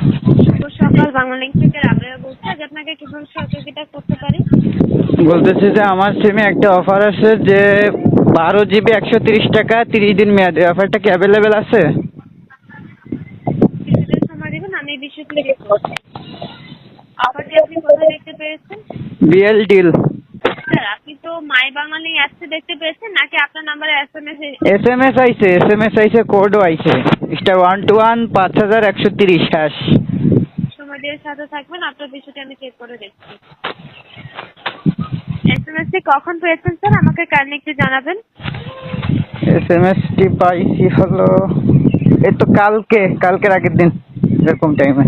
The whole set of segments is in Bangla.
শুভ সকাল, বাংলা লিংক থেকে রাবেয়া বলছি। আজ আপনাকে কিভাবে সহযোগিতা করতে পারি? বলতেছি যে আমার সিমে একটা অফার আছে যে 12 GB 130 টাকা 30 দিন মেয়াদে। অফারটা কি অ্যাভেলেবেল আছে? কিছুদিন সময় দেবেন, আমি এই বিষয়টি চেক করছি। অফারটি আপনি কোথায় দেখতে পেয়েছেন? BL deal. স্যার, আপনি তো মাই বাঙালি অ্যাপসে দেখতে পেয়েছেন নাকি আপনার নাম্বারে SMS এসএমএস আইছে, কোডও আইছে। *121 5130#। সময় দিয়ে সাথে থাকবেন, আপনার বিষয়টি আমি চেক করে দেখছি। SMS কখন পেয়েছেন স্যার, আমাকে কাইন্ডলি একটু জানাবেন। এসএমএসটি পাইছি হলো এই তো কালকের আগের দিন এরকম টাইমে।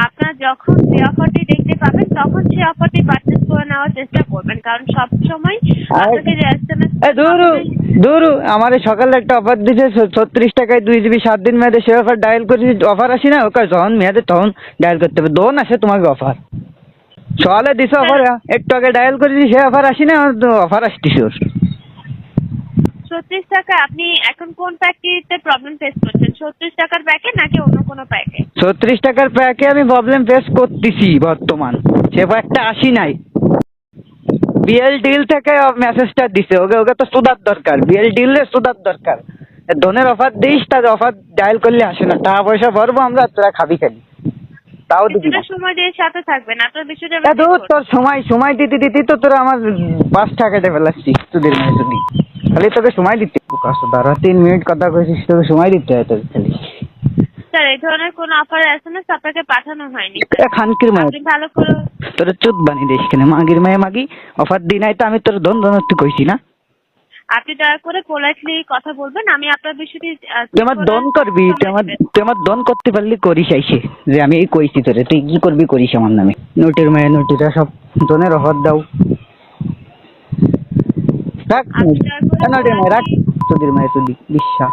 আপনার যখন যে অফারটি দেখতে পাবেন তখন সেই অফারটি পারচেজ করে নেওয়ার চেষ্টা করবেন, কারণ সব সময় আপনাকে যে SMS দূরু আমার সকালে একটা অফার দিছে 36 টাকায় 2 GB 7 দিন মেয়াদে। সে অফার ডায়াল করেছি, অফার আসি না ওকে যখন মেয়াদে তখন ডায়াল করতে হবে। দোন আসে তোমাকে অফার সকালে দিছে অফার, একটু আগে ডায়াল করেছি, সে অফার আসি না, অফার আসছি ওর। 36 টাকা আপনি এখন কোন প্যাকটিতে প্রবলেম ফেস করছেন? 36 টাকার প্যাকে নাকি অন্য কোনো প্যাকে? 36 টাকার প্যাকে আমি প্রবলেম ফেস করতেছি বর্তমান। সে প্যাকটা আসি নাই। বিএল ডিল থেকে মেসেজটা দিছে, ওকে তো সুদার দরকার। বিএল ডিলে সুদার দরকার। ধনের অফার দিস, তার অফার ডায়াল করলে আসে না। টাকা পয়সা ভরবো আমরা, তোরা খাবি খালি, তাও দিবি না। সময় দিয়ে সাথে থাকবেন, আপনার বিষয়টা তোর সময় দিতে তো তোরা আমার 5 টাকা কেটে ফেলাচ্ছি তোদের মেয়ে যদি। খালি তোকে সময় দিতে দাঁড়া, 3 মিনিট কথা কইছিস, তোকে সময় দিতে হয় তোকে খালি। স্যার, এই ধরনের কোনো অফার SMS আপনাকে পাঠানো হয়নি। খানকির মায়ের আপনি ভালো করে তোর চুদ বানিয়ে দিস কেন? মাগির মায়ে মাগি অফার দি নাই তো আমি তোর ধন তুই কইছি না? আপনি দয়া করে পোলাইটলি কথা বলবেন, আমি আপনার বিষয়টি তুই আমার দন করবি, তুই আমার দন করতে পারলি করিস আইসে যে আমি এই কইছি তোরে, তুই কি করবি করিস আমার নামে। নোটির মায়ে নোটিরা সব দনের অফার দাও। রাখ নোটির মায়ে, রাখ তোদের মায়ে তুই বিশ্বাস।